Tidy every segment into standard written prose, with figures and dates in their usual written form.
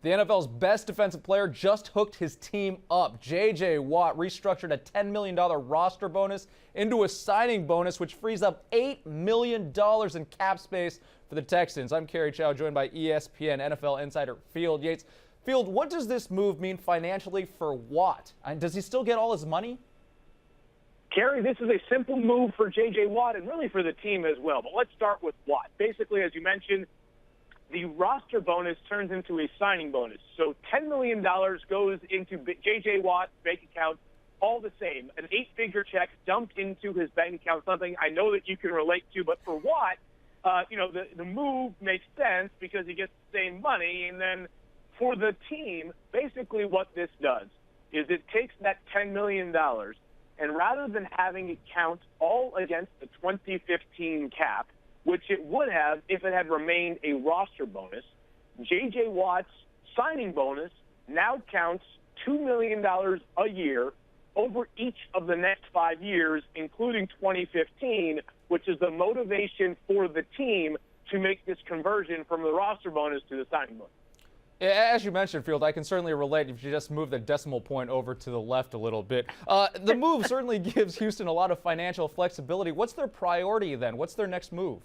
The NFL's best defensive player just hooked his team up. J.J. Watt restructured a $10 million roster bonus into a signing bonus, which frees up $8 million in cap space for the Texans. I'm Kerry Chow, joined by ESPN NFL insider Field Yates. Field, what does this move mean financially for Watt? Does he still get all his money? Kerry, this is a simple move for J.J. Watt and really for the team as well. But let's start with Watt. Basically, as you mentioned, the roster bonus turns into a signing bonus. So $10 million goes into J.J. Watt's bank account, all the same. An 8-figure check dumped into his bank account, something I know that you can relate to. But for Watt, the move makes sense because he gets the same money. And then for the team, basically what this does is it takes that $10 million, and rather than having it count all against the 2015 cap, which it would have if it had remained a roster bonus, J.J. Watt's signing bonus now counts $2 million a year over each of the next 5 years, including 2015, which is the motivation for the team to make this conversion from the roster bonus to the signing bonus. As you mentioned, Field, I can certainly relate if you just move the decimal point over to the left a little bit. The move certainly gives Houston a lot of financial flexibility. What's their priority then? What's their next move?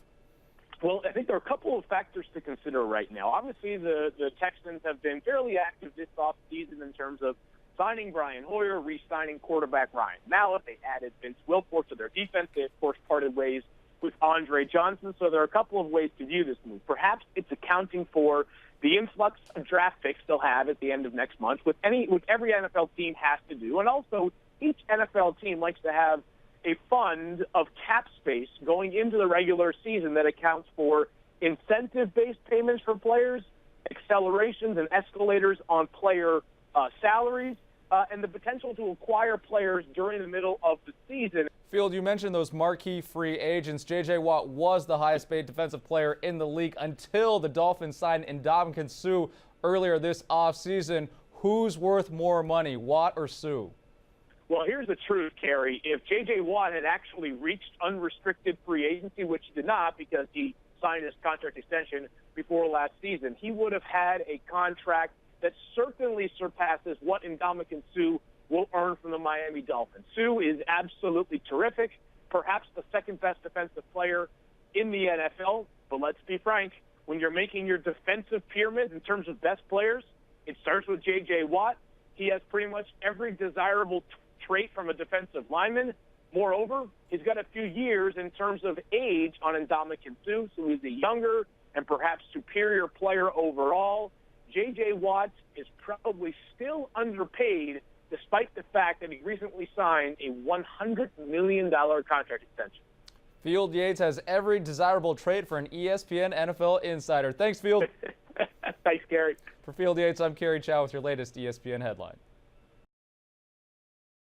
Well, I think there are a couple of factors to consider right now. Obviously, the Texans have been fairly active this offseason in terms of signing Brian Hoyer, re-signing quarterback Ryan Mallett. They added Vince Wilfork to their defense. They, of course, parted ways with Andre Johnson. So there are a couple of ways to view this move. Perhaps it's accounting for the influx of draft picks they'll have at the end of next month, which every NFL team has to do. And also, each NFL team likes to have a fund of cap space going into the regular season that accounts for incentive-based payments for players, accelerations and escalators on player salaries, and the potential to acquire players during the middle of the season. Field, you mentioned those marquee free agents. J.J. Watt was the highest paid defensive player in the league until the Dolphins signed Ndamukong Suh earlier this offseason. Who's worth more money, Watt or Suh? Well, here's the truth, Kerry. If J.J. Watt had actually reached unrestricted free agency, which he did not because he signed his contract extension before last season, he would have had a contract that certainly surpasses what Ndamukong Suh will earn from the Miami Dolphins. Suh is absolutely terrific, perhaps the second-best defensive player in the NFL. But let's be frank, when you're making your defensive pyramid in terms of best players, it starts with J.J. Watt. He has pretty much every desirable trait from a defensive lineman. Moreover, he's got a few years in terms of age on Ndamukong Suh, so he's a younger and perhaps superior player overall. J.J. Watt is probably still underpaid, despite the fact that he recently signed a $100 million contract extension. Field Yates has every desirable trait for an ESPN NFL insider. Thanks, Field. Thanks, Gary. For Field Yates, I'm Kerry Chow with your latest ESPN headline.